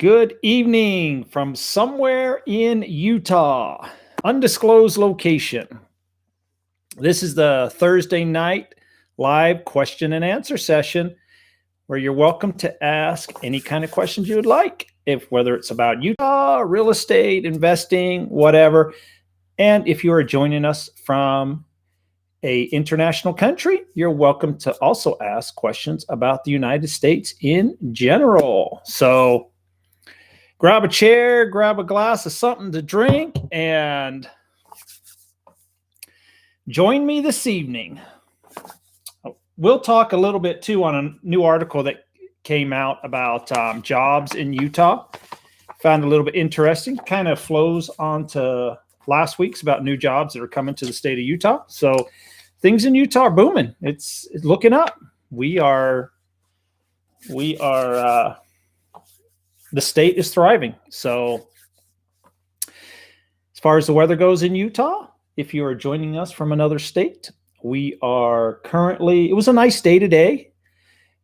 Good evening from somewhere in Utah, undisclosed location. This is the Thursday night live question and answer session where you're welcome to ask any kind of questions you would like, whether it's about Utah, real estate, investing, whatever. And if you are joining us from an international country, you're welcome to also ask questions about the United States in general. So grab a chair, grab a glass of something to drink, and join me this evening. We'll talk a little bit too on a new article that came out about jobs in Utah. Found a little bit interesting, kind of flows onto last week's about new jobs that are coming to the state of Utah. So things in Utah are booming. It's looking up. We are the state is thriving. So as far as the weather goes in Utah, if you are joining us from another state, we are currently, it was a nice day today.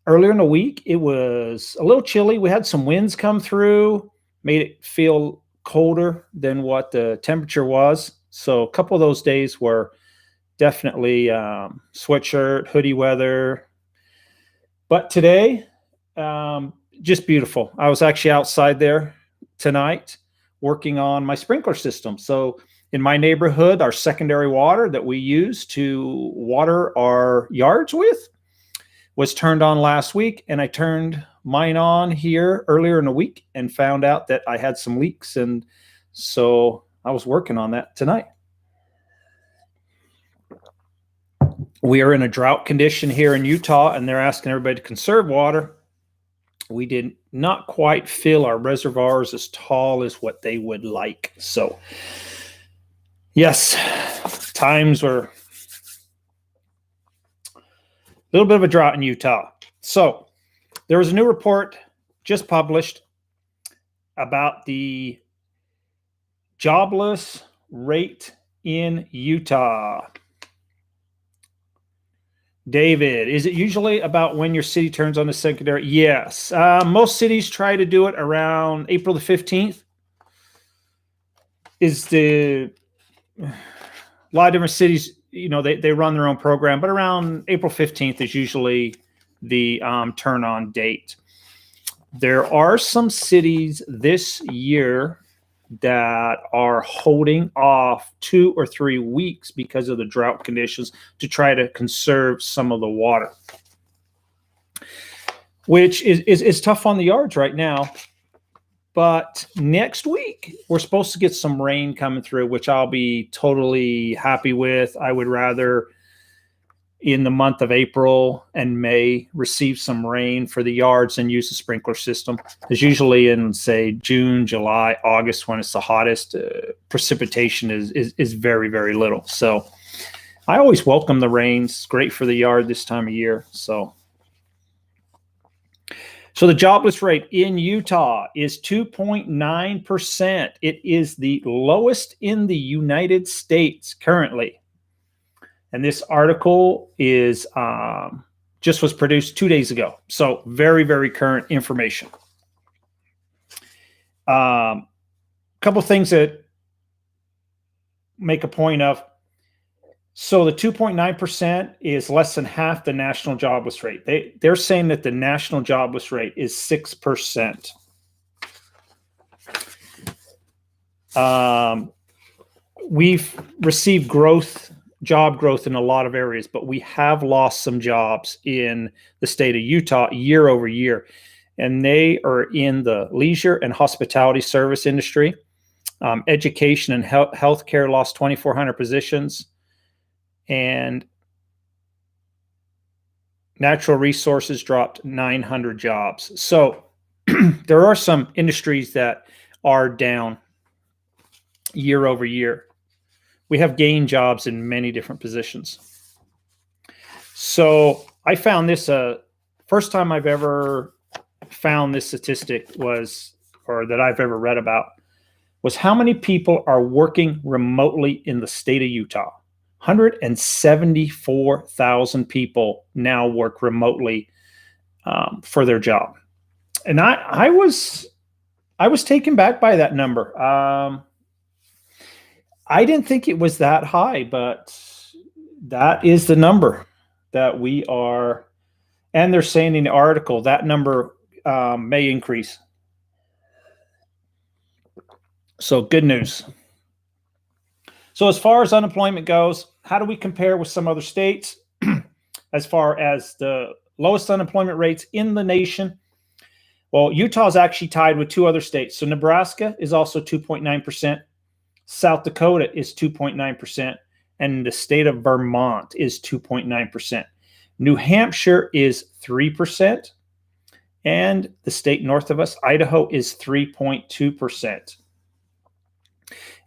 Earlier in the week, it was a little chilly. We had some winds come through, made it feel colder than what the temperature was. So a couple of those days were definitely sweatshirt, hoodie weather. But today, just beautiful. I was actually outside there tonight working on my sprinkler system. So in my neighborhood, our secondary water that we use to water our yards with was turned on last week. And I turned mine on here earlier in the week and found out that I had some leaks. And so I was working on that tonight. We are in a drought condition here in Utah, and they're asking everybody to conserve water. We did not quite fill our reservoirs as tall as what they would like. So, yes, times were a little bit of a drought in Utah. So, there was a new report just published about the jobless rate in Utah. David, is it usually about when your city turns on the secondary? Yes. Most cities try to do it around April the 15th. A lot of different cities, they run their own program, but around April 15th is usually the turn on date. There are some cities this year that are holding off 2 or 3 weeks because of the drought conditions to try to conserve some of the water, which is tough on the yards right now. But next week, we're supposed to get some rain coming through, which I'll be totally happy with. I would rather in the month of April and May receive some rain for the yards and use the sprinkler system. Because usually in, say, June, July, August, when it's the hottest, precipitation is very, very little. So I always welcome the rains. It's great for the yard this time of year. So the jobless rate in Utah is 2.9%. It is the lowest in the United States currently. And this article is just was produced 2 days ago. So very, very current information. A couple things that make a point of. So the 2.9% is less than half the national jobless rate. They're saying that the national jobless rate is 6%. We've received job growth in a lot of areas, but we have lost some jobs in the state of Utah year over year. And they are in the leisure and hospitality service industry. Education and healthcare lost 2,400 positions. And natural resources dropped 900 jobs. So there are some industries that are down year over year. We have gained jobs in many different positions. So I found this, first time I've ever found this statistic that I've ever read about, was how many people are working remotely in the state of Utah. 174,000 people now work remotely for their job. And I was I was taken back by that number. I didn't think it was that high, but that is the number that we are. And they're saying in the article that number may increase. So good news. So as far as unemployment goes, how do we compare with some other states as far as the lowest unemployment rates in the nation? Well, Utah is actually tied with two other states. So Nebraska is also 2.9%. South Dakota is 2.9%. And the state of Vermont is 2.9%. New Hampshire is 3%. And the state north of us, Idaho, is 3.2%.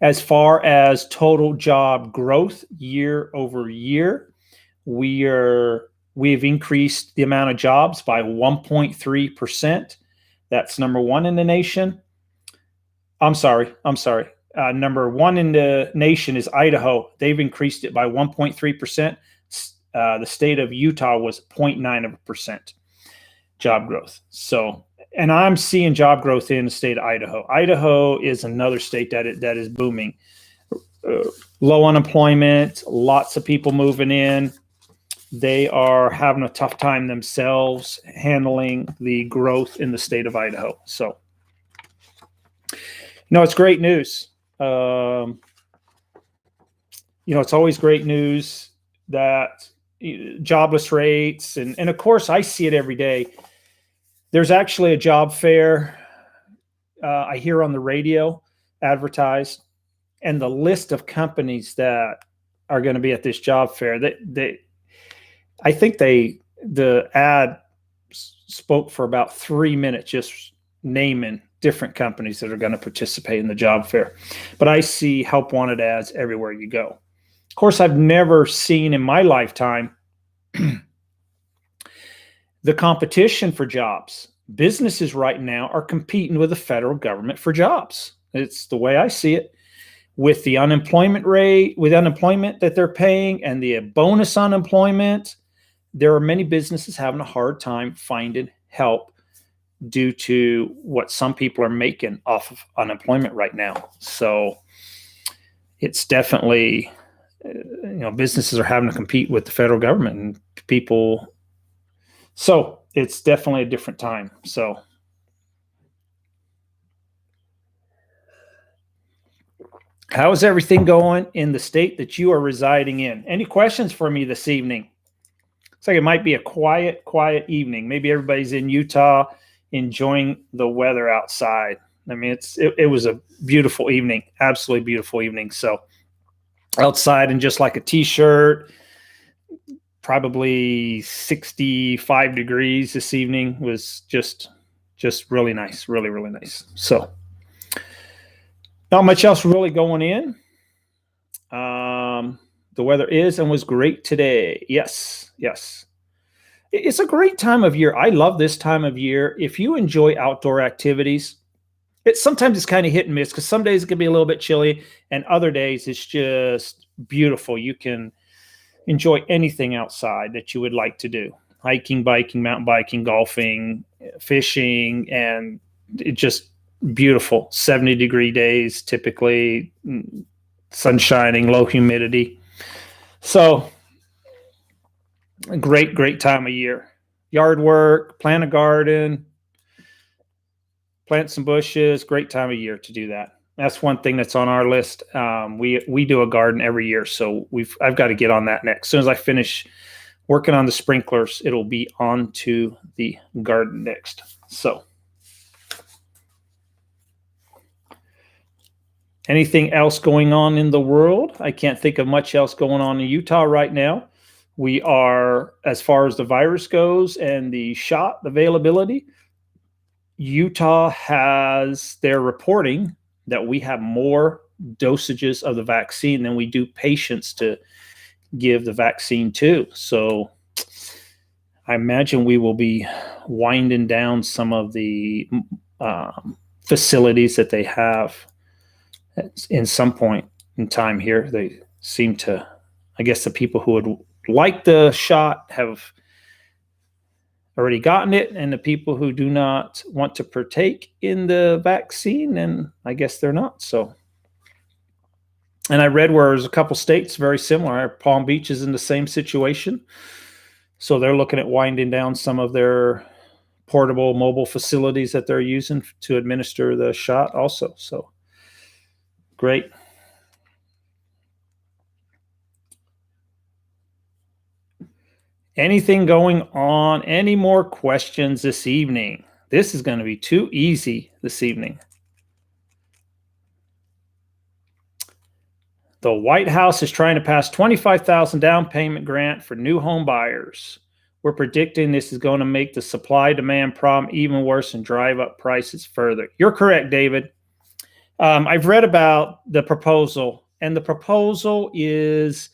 As far as total job growth year over year, we've increased the amount of jobs by 1.3%. That's number one in the nation. I'm sorry. Number one in the nation is Idaho. They've increased it by 1.3%. The state of Utah was 0.9% job growth. So, and I'm seeing job growth in the state of Idaho. Idaho is another state that is booming. Low unemployment, lots of people moving in. They are having a tough time themselves handling the growth in the state of Idaho. So, it's great news. It's always great news that jobless rates, and of course, I see it every day. There's actually a job fair I hear on the radio advertised, and the list of companies that are going to be at this job fair, I think the ad spoke for about 3 minutes, just naming different companies that are going to participate in the job fair. But I see help wanted ads everywhere you go. Of course, I've never seen in my lifetime the competition for jobs. Businesses right now are competing with the federal government for jobs. It's the way I see it. With the unemployment rate, with unemployment that they're paying and the bonus unemployment, there are many businesses having a hard time finding help due to what some people are making off of unemployment right now. So it's definitely, businesses are having to compete with the federal government and people. So it's definitely a different time. So how is everything going in the state that you are residing in? Any questions for me this evening? Looks like it might be a quiet evening. Maybe everybody's in Utah enjoying the weather outside. I mean, it was a beautiful evening, absolutely beautiful evening. So outside in just like a t-shirt, probably 65 degrees this evening, was just really nice, really, really nice. So not much else really going in. The weather is and was great today. Yes. It's a great time of year. I love this time of year. If you enjoy outdoor activities, sometimes it's kind of hit and miss because some days it can be a little bit chilly and other days it's just beautiful. You can enjoy anything outside that you would like to do. Hiking, biking, mountain biking, golfing, fishing, and it's just beautiful. 70-degree days, typically, sun shining, low humidity. So a great time of year. Yard work, plant a garden, plant some bushes, great time of year to do that. That's one thing that's on our list. We do a garden every year, so I've got to get on that next. As soon as I finish working on the sprinklers, it'll be on to the garden next. So anything else going on in the world? I can't think of much else going on in Utah right now. We are, as far as the virus goes and the shot availability, Utah they're reporting that we have more dosages of the vaccine than we do patients to give the vaccine to. So I imagine we will be winding down some of the facilities that they have in some point in time here. They seem to, I guess the people who would like the shot already gotten it, and the people who do not want to partake in the vaccine, and I guess they're not. So, and I read where there's a couple states very similar. Palm Beach is in the same situation. So they're looking at winding down some of their portable mobile facilities that they're using to administer the shot also. So great. Anything going on? Any more questions this evening? This is going to be too easy this evening. The White House is trying to pass $25,000 down payment grant for new home buyers. We're predicting this is going to make the supply-demand problem even worse and drive up prices further. You're correct, David. I've read about the proposal, and the proposal is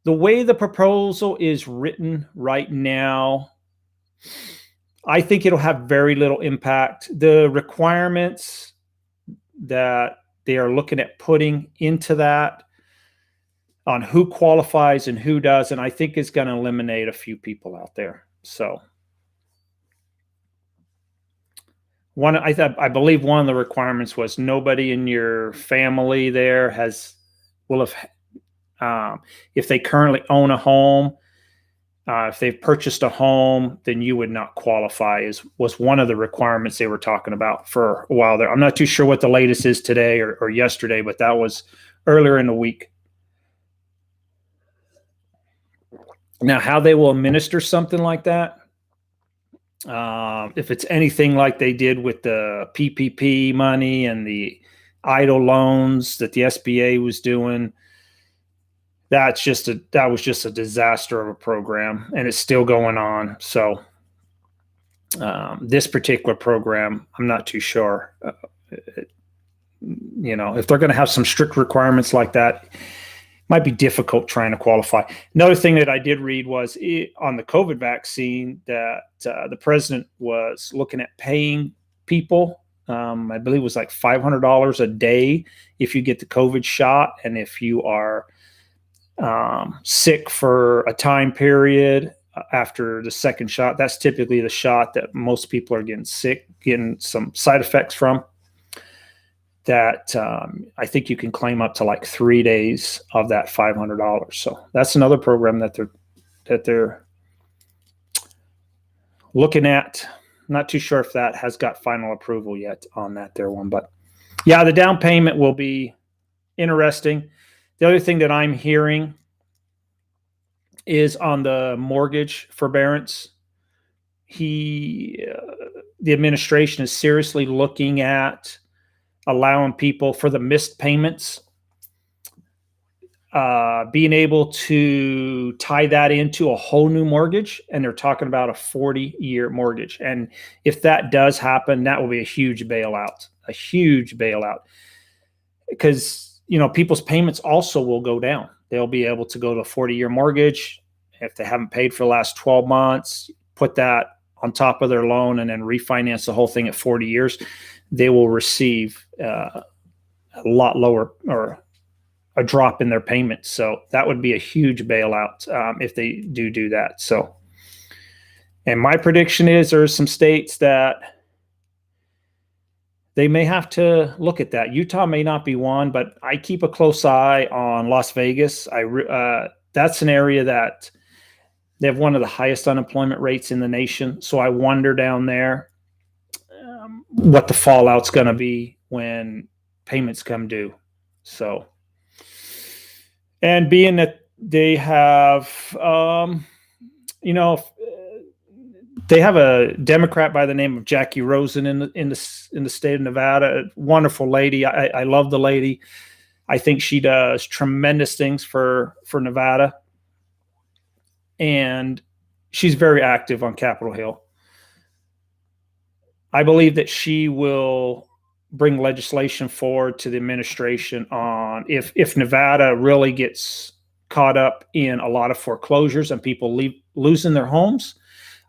the way the proposal is written right now. I think it'll have very little impact. The requirements that they are looking at putting into that on who qualifies and who doesn't, I think is going to eliminate a few people out there. So I believe one of the requirements was nobody in your family there will have, if they currently own a home, if they've purchased a home, then you would not qualify, was one of the requirements they were talking about for a while there. I'm not too sure what the latest is today or yesterday, but that was earlier in the week. Now, how they will administer something like that, if it's anything like they did with the PPP money and the idle loans that the SBA was doing, that was just a disaster of a program, and it's still going on. So this particular program, I'm not too sure. If they're going to have some strict requirements like that, it might be difficult trying to qualify. Another thing that I did read was on the COVID vaccine that the president was looking at paying people. I believe it was like $500 a day if you get the COVID shot, and if you are sick for a time period after the second shot, that's typically the shot that most people are getting some side effects from, that I think you can claim up to like 3 days of that $500. So that's another program that they're looking at. Not too sure if that has got final approval yet on that there one, but yeah, the down payment will be interesting. The other thing that I'm hearing is on the mortgage forbearance. The administration is seriously looking at allowing people for the missed payments, being able to tie that into a whole new mortgage. And they're talking about a 40-year mortgage. And if that does happen, that will be a huge bailout, because people's payments also will go down. They'll be able to go to a 40-year mortgage. If they haven't paid for the last 12 months, put that on top of their loan and then refinance the whole thing at 40 years. They will receive a lot lower, or a drop in their payments. So that would be a huge bailout if they do that. So, and my prediction is there's some states that they may have to look at that. Utah may not be one, but I keep a close eye on Las Vegas. That's an area that they have one of the highest unemployment rates in the nation. So I wonder down there what the fallout's going to be when payments come due. So, and being that they have, they have a Democrat by the name of Jackie Rosen in the state of Nevada. A wonderful lady. I love the lady. I think she does tremendous things for Nevada, and she's very active on Capitol Hill. I believe that she will bring legislation forward to the administration on if Nevada really gets caught up in a lot of foreclosures and people losing their homes.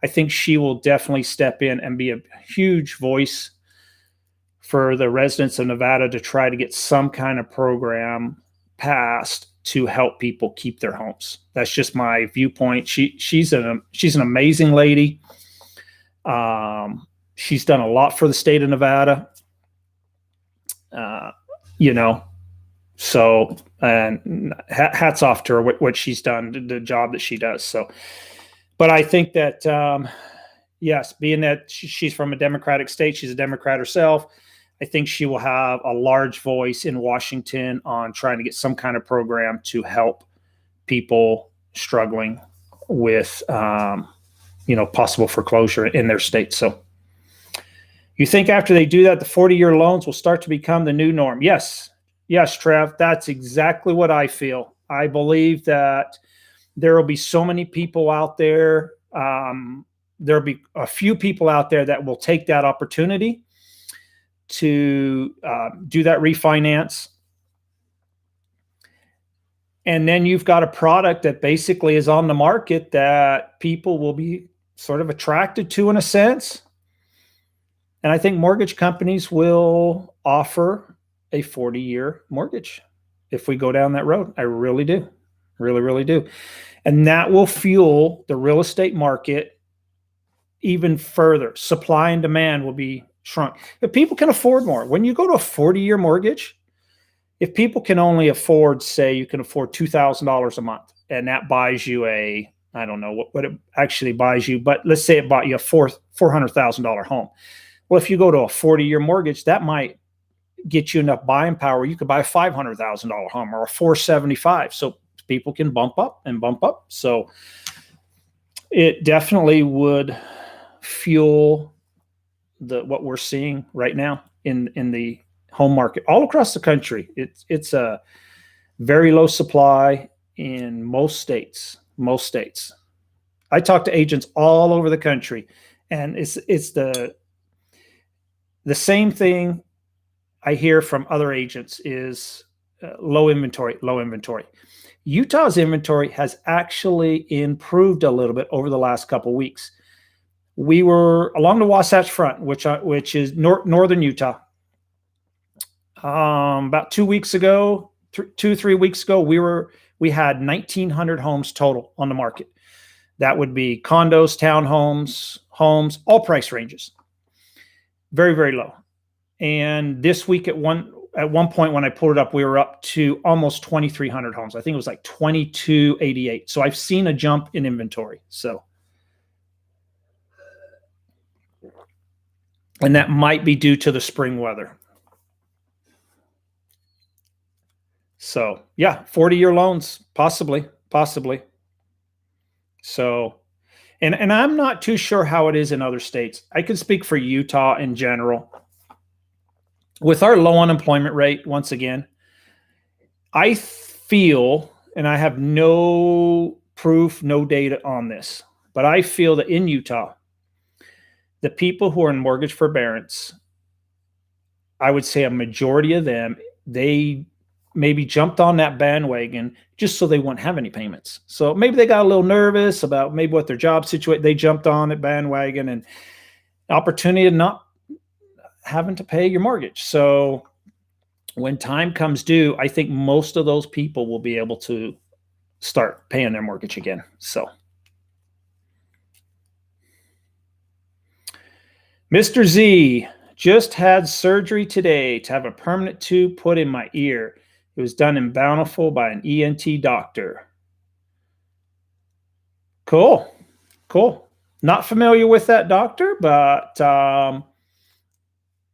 I think she will definitely step in and be a huge voice for the residents of Nevada to try to get some kind of program passed to help people keep their homes. That's just my viewpoint. She's an amazing lady. She's done a lot for the state of Nevada. You know, so, and hats off to her, what she's done, the job that she does. So, but I think that, yes, being that she's from a Democratic state, she's a Democrat herself, I think she will have a large voice in Washington on trying to get some kind of program to help people struggling with, possible foreclosure in their state. So you think after they do that, the 40-year loans will start to become the new norm? Yes, Trev, that's exactly what I feel. I believe that there will be so many people out there. There'll be a few people out there that will take that opportunity to do that refinance. And then you've got a product that basically is on the market that people will be sort of attracted to in a sense. And I think mortgage companies will offer a 40-year mortgage if we go down that road. I really do. Really, really do. And that will fuel the real estate market even further. Supply and demand will be shrunk. If people can afford more, when you go to a 40-year mortgage, if people can only afford, say you can afford $2,000 a month, and that buys you I don't know what it actually buys you, but let's say it bought you a $400,000 home. Well, if you go to a 40-year mortgage, that might get you enough buying power. You could buy a $500,000 home or a $475,000. So people can bump up and bump up. So it definitely would fuel what we're seeing right now in the home market all across the country. It's a very low supply in most states. I talk to agents all over the country, and it's the same thing I hear from other agents is low inventory. Utah's inventory has actually improved a little bit over the last couple of weeks. We were along the Wasatch Front, which is northern Utah. About 2 weeks ago, 3 weeks ago, we had 1,900 homes total on the market. That would be condos, townhomes, homes, all price ranges. Very, very low. And this week at one point when I pulled it up, we were up to almost 2,300 homes. I think it was like 2,288. So I've seen a jump in inventory. So, and that might be due to the spring weather. So yeah, 40-year loans, possibly. So, and I'm not too sure how it is in other states. I can speak for Utah in general. With our low unemployment rate, once again, I feel, and I have no proof, no data on this, but I feel that in Utah, the people who are in mortgage forbearance, I would say a majority of them, they maybe jumped on that bandwagon just so they wouldn't have any payments. So maybe they got a little nervous about maybe what their job situation. They jumped on that bandwagon and opportunity of not having to pay your mortgage. So when time comes due, I think most of those people will be able to start paying their mortgage again. So Mr. Z just had surgery today to have a permanent tube put in my ear. It was done in Bountiful by an ENT doctor. Cool. Not familiar with that doctor, but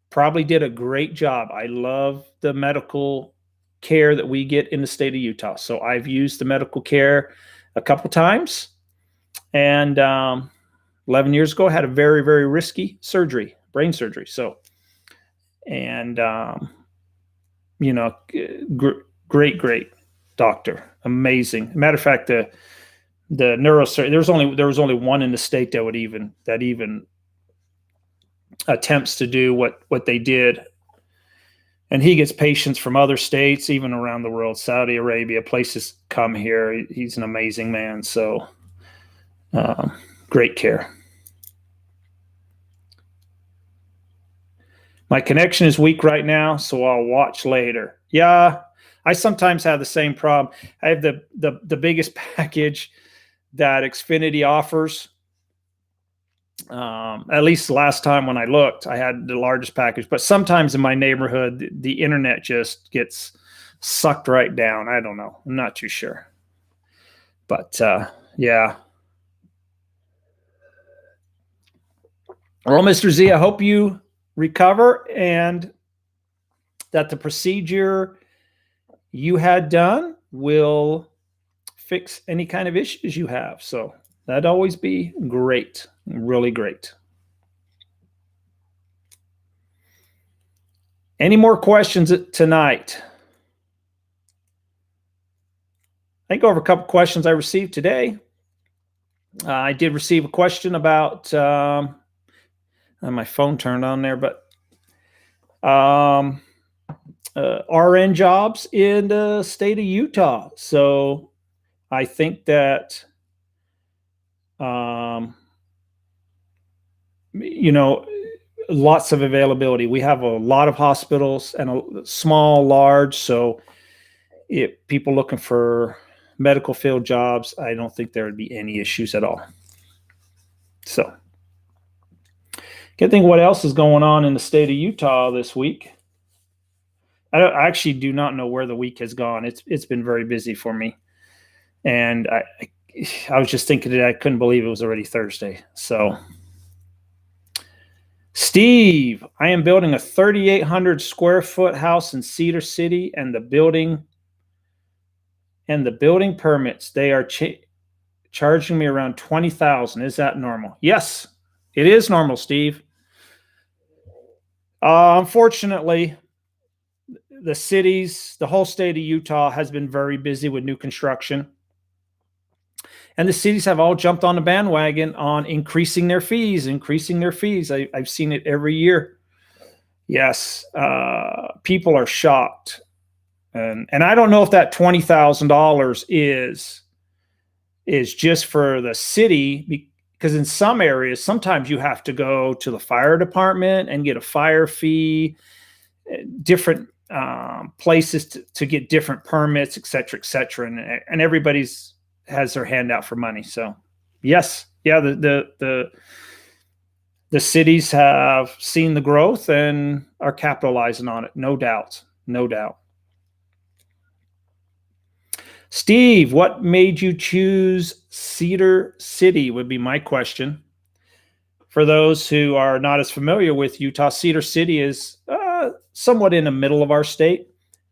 probably did a great job. I love the medical care that we get in the state of Utah. So I've used the medical care a couple times. And 11 years ago, I had a very, very risky surgery, brain surgery. So, and great doctor, amazing. Matter of fact, the neurosurgeon, there was only one in the state that even attempts to do what they did, and he gets patients from other states, even around the world, Saudi Arabia, places come here. He's an amazing man. So, great care. My connection is weak right now, so I'll watch later. Yeah, I sometimes have the same problem. I have the biggest package that Xfinity offers. At least the last time when I looked, I had the largest package. But sometimes in my neighborhood, the internet just gets sucked right down. I don't know. I'm not too sure. But yeah. Well, Mr. Z, I hope you recover and that the procedure you had done will fix any kind of issues you have. So that'd always be great, really great. Any more questions tonight? I go over a couple questions I received today. I did receive a question about my phone turned on there, but RN jobs in the state of Utah. So I think that lots of availability. We have a lot of hospitals and a small, large. So if people looking for medical field jobs, I don't think there would be any issues at all. So can't think what else is going on in the state of Utah this week. I actually do not know where the week has gone. It's been very busy for me. And I was just thinking that I couldn't believe it was already Thursday. So Steve, I am building a 3,800 square foot house in Cedar City, and the building permits, they are charging me around $20,000. Is that normal? Yes, it is normal, Steve. Unfortunately, the whole state of Utah has been very busy with new construction. And the cities have all jumped on the bandwagon on increasing their fees. I've seen it every year. Yes, people are shocked. And I don't know if that $20,000 is just for the city, because in some areas, sometimes you have to go to the fire department and get a fire fee, different places to get different permits, et cetera, and everybody's has their hand out for money. So yes, yeah, the cities have seen the growth and are capitalizing on it. No doubt. Steve, what made you choose Cedar City would be my question. For those who are not as familiar with Utah, Cedar City is somewhat in the middle of our state.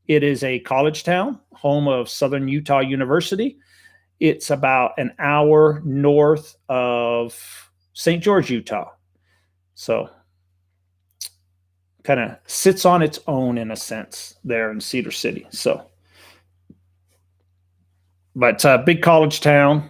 It is a college town, home of Southern Utah University. It's about an hour north of St. George, Utah. So kind of sits on its own in a sense there in Cedar City. So, but big college town.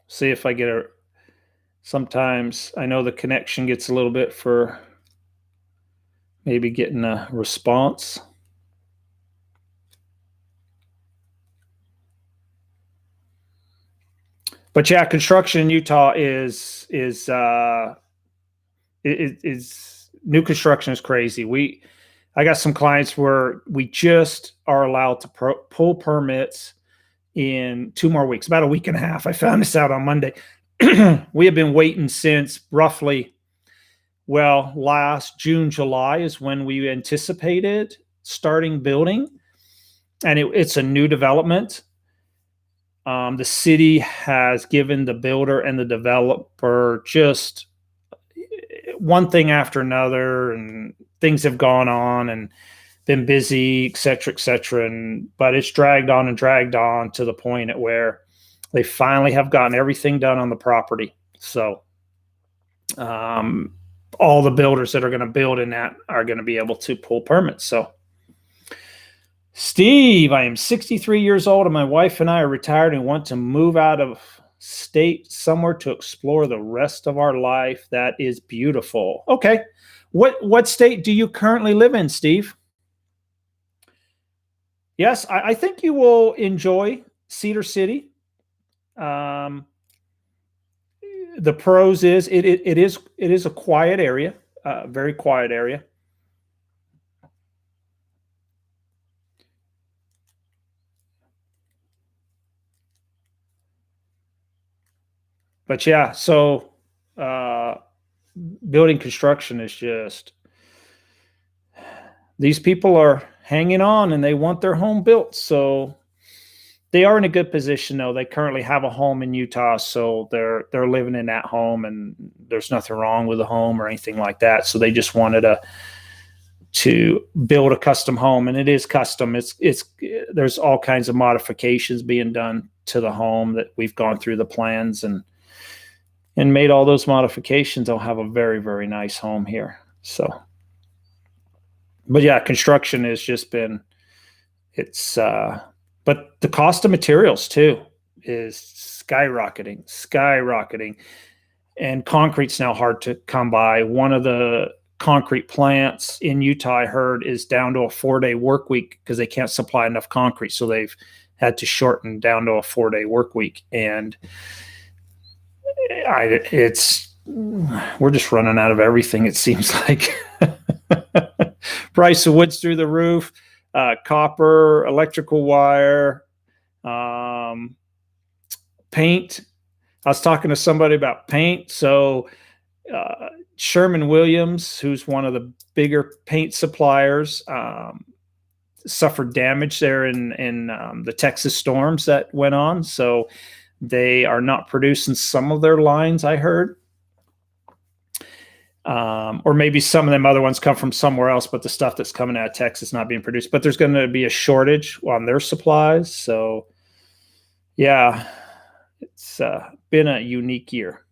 See if I get a, sometimes I know the connection gets a little bit for maybe getting a response. But yeah, construction in Utah is new construction is crazy. I got some clients where we just are allowed to pull permits in 2 more weeks, about a week and a half. I found this out on Monday. We have been waiting since roughly, last June, July is when we anticipated starting building. And it's a new development. The city has given the builder and the developer just one thing after another, and things have gone on and been busy, et cetera. But it's dragged on to the point at where they finally have gotten everything done on the property. So all the builders that are going to build in that are going to be able to pull permits. So Steve, I am 63 years old and my wife and I are retired and want to move out of state somewhere to explore the rest of our life. That is beautiful. Okay. What state do you currently live in, Steve? Yes, I think you will enjoy Cedar City. The pros is it is a quiet area, very quiet area. But yeah, so uh, building construction is just, these people are hanging on and they want their home built. So they are in a good position though. They currently have a home in Utah, so they're living in that home, and there's nothing wrong with the home or anything like that. So they just wanted to build a custom home, and it is custom. It's there's all kinds of modifications being done to the home that we've gone through the plans and made all those modifications. They'll have a very, very nice home here. So, but yeah, construction has just been, it's but the cost of materials too is skyrocketing, and concrete's now hard to come by. One of the concrete plants in Utah, I heard, is down to a 4-day work week because they can't supply enough concrete, so they've had to shorten down to a 4-day work week. And we're just running out of everything, it seems like. Price of wood's through the roof. Copper, electrical wire, paint. I was talking to somebody about paint. So Sherwin-Williams, who's one of the bigger paint suppliers, suffered damage there in the Texas storms that went on. So they are not producing some of their lines, I heard. Or maybe some of them other ones come from somewhere else, but the stuff that's coming out of Texas is not being produced. But there's going to be a shortage on their supplies. So, yeah, it's been a unique year.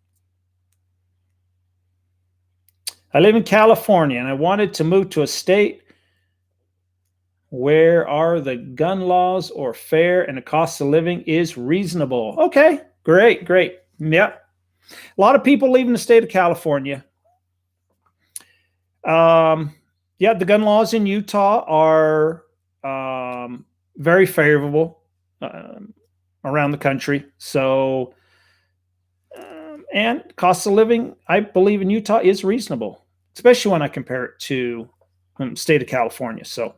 I live in California, and I wanted to move to a state where are the gun laws or fair and the cost of living is reasonable. Okay, great. Yep. A lot of people leaving the state of California. Yeah, the gun laws in Utah are very favorable around the country. So, and cost of living, I believe in Utah is reasonable, especially when I compare it to the state of California. So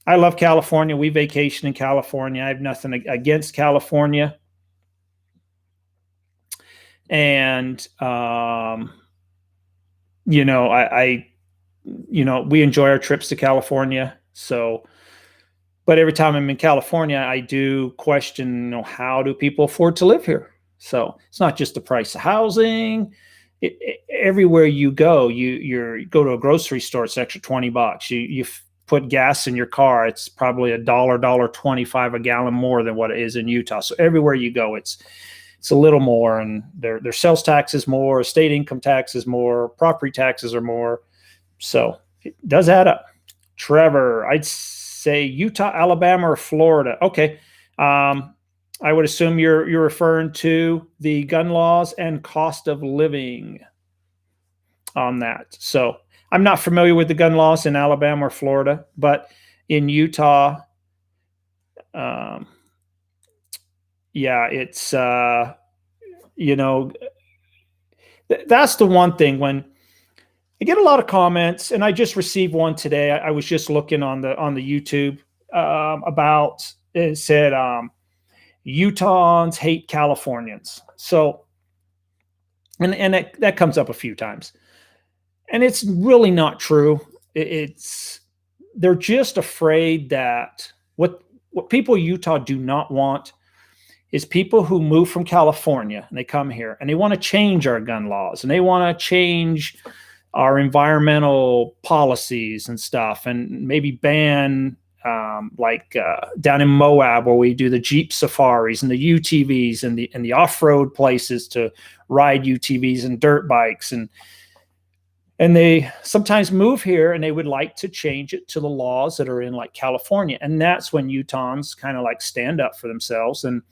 I love California. We vacation in California. I have nothing against California. And, we enjoy our trips to California. So, but every time I'm in California, I do question, how do people afford to live here? So it's not just the price of housing. Everywhere you go, you go to a grocery store, it's extra $20. You put gas in your car, it's probably $1.25 a gallon more than what it is in Utah. So everywhere you go, it's a little more, and their sales tax is more, state income tax is more, property taxes are more. So it does add up. Trevor, I'd say Utah, Alabama, or Florida. Okay. I would assume you're referring to the gun laws and cost of living on that. So I'm not familiar with the gun laws in Alabama or Florida, but in Utah, yeah, it's, that's the one thing. When I get a lot of comments, and I just received one today. I was just looking on the YouTube about, it said, Utahns hate Californians. So, and that comes up a few times, and it's really not true. They're just afraid that what people in Utah do not want is people who move from California and they come here and they want to change our gun laws, and they want to change our environmental policies and stuff, and maybe ban down in Moab, where we do the Jeep safaris and the UTVs and the off-road places to ride UTVs and dirt bikes, and they sometimes move here and they would like to change it to the laws that are in like California. And that's when Utahns kind of like stand up for themselves and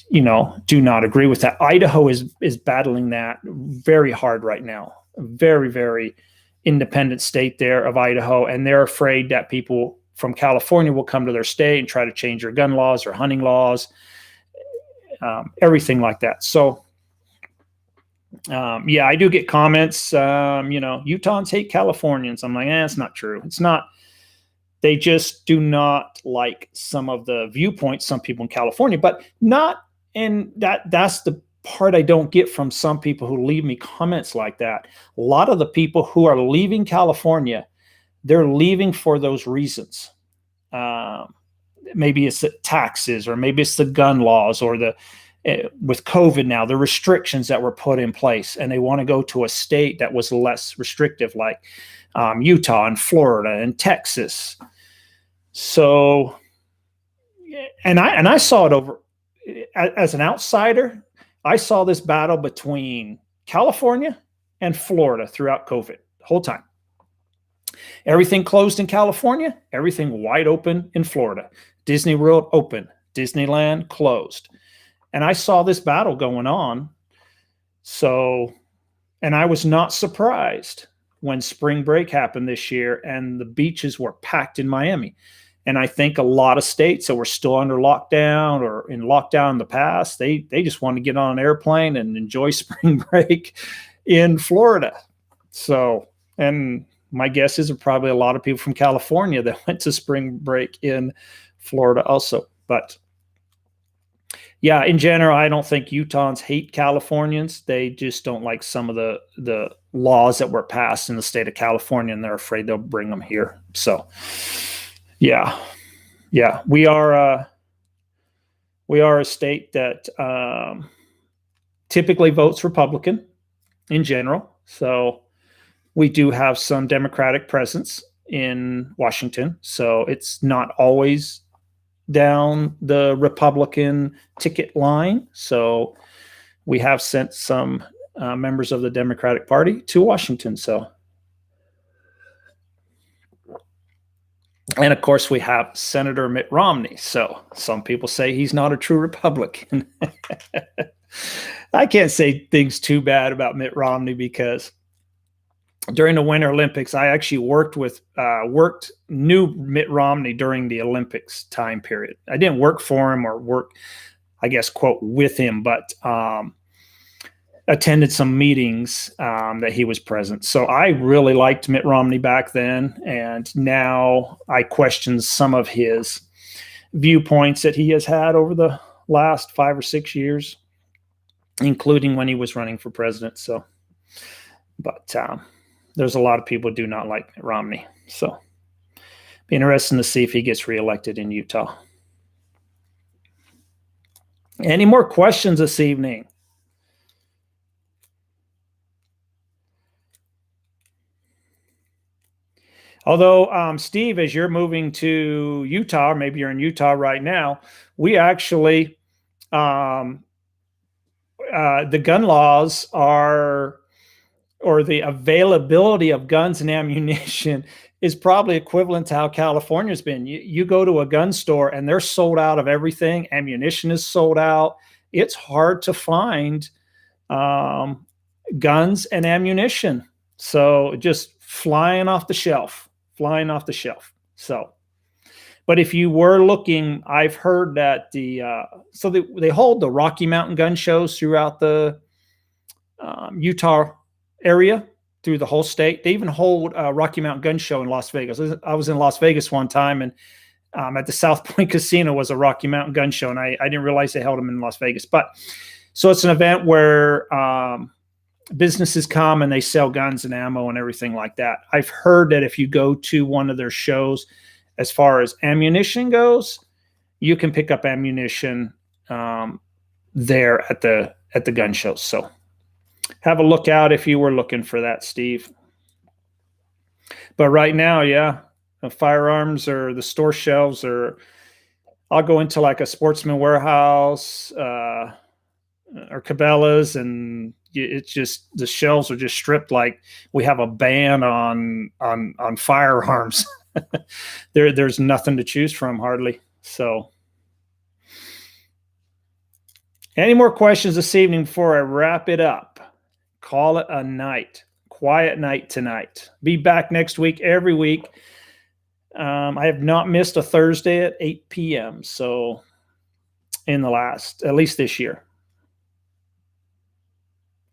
do not agree with that. Idaho is battling that very hard right now. Very, very independent state there of Idaho, and they're afraid that people from California will come to their state and try to change their gun laws or hunting laws, everything like that. So Yeah, I do get comments, Utahns hate Californians. I'm like, it's not true. It's not. They just do not like some of the viewpoints, some people in California, but not. And that's the part I don't get from some people who leave me comments like that. A lot of the people who are leaving California, they're leaving for those reasons. Um, Maybe it's the taxes, or maybe it's the gun laws, or with COVID now, the restrictions that were put in place, and they want to go to a state that was less restrictive, like Utah and Florida and Texas. So, and I saw it over as an outsider. I saw this battle between California and Florida throughout COVID the whole time. Everything closed in California, everything wide open in Florida. Disney World open, Disneyland closed. And I saw this battle going on. So, and I was not surprised when spring break happened this year and the beaches were packed in Miami. And I think a lot of states that were still under lockdown or in lockdown in the past, they just want to get on an airplane and enjoy spring break in Florida. So, and my guess is there are probably a lot of people from California that went to spring break in Florida also. But yeah, in general, I don't think Utahns hate Californians. They just don't like some of the laws that were passed in the state of California, and they're afraid they'll bring them here. So yeah, we are a state that typically votes Republican in general. So we do have some Democratic presence in Washington. So it's not always down the Republican ticket line. So we have sent some members of the Democratic Party to Washington. So, and of course, we have Senator Mitt Romney. So some people say he's not a true Republican. I can't say things too bad about Mitt Romney because during the Winter Olympics, I actually knew Mitt Romney during the Olympics time period. I didn't work for him or work, I guess, quote, with him, but attended some meetings that he was present. So I really liked Mitt Romney back then. And now I question some of his viewpoints that he has had over the last 5 or 6 years, including when he was running for president. So, but there's a lot of people who do not like Mitt Romney. So be interesting to see if he gets reelected in Utah. Any more questions this evening? Although, Steve, as you're moving to Utah, or maybe you're in Utah right now, we actually, the gun laws are, or the availability of guns and ammunition is probably equivalent to how California's been. You go to a gun store and they're sold out of everything. Ammunition is sold out. It's hard to find guns and ammunition. So just flying off the shelf. So, but if you were looking, I've heard that they hold the Rocky Mountain gun shows throughout the Utah area, through the whole state. They even hold a Rocky Mountain gun show in Las Vegas. I was in Las Vegas one time, and at the South Point Casino was a Rocky Mountain gun show, and I didn't realize they held them in Las Vegas. But so it's an event where businesses come and they sell guns and ammo and everything like that. I've heard that if you go to one of their shows, as far as ammunition goes, you can pick up ammunition there at the gun shows. So have a look out if you were looking for that, Steve. But right now, yeah, the firearms or the store shelves, or I'll go into like a Sportsman Warehouse or Cabela's, and it's just the shelves are just stripped like we have a ban on firearms. There's nothing to choose from hardly. So, any more questions this evening before I wrap it up? Call it a night. Quiet night tonight. Be back next week, every week. I have not missed a Thursday at 8 p.m. So at least this year.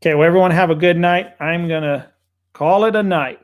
Okay, well, everyone have a good night. I'm going to call it a night.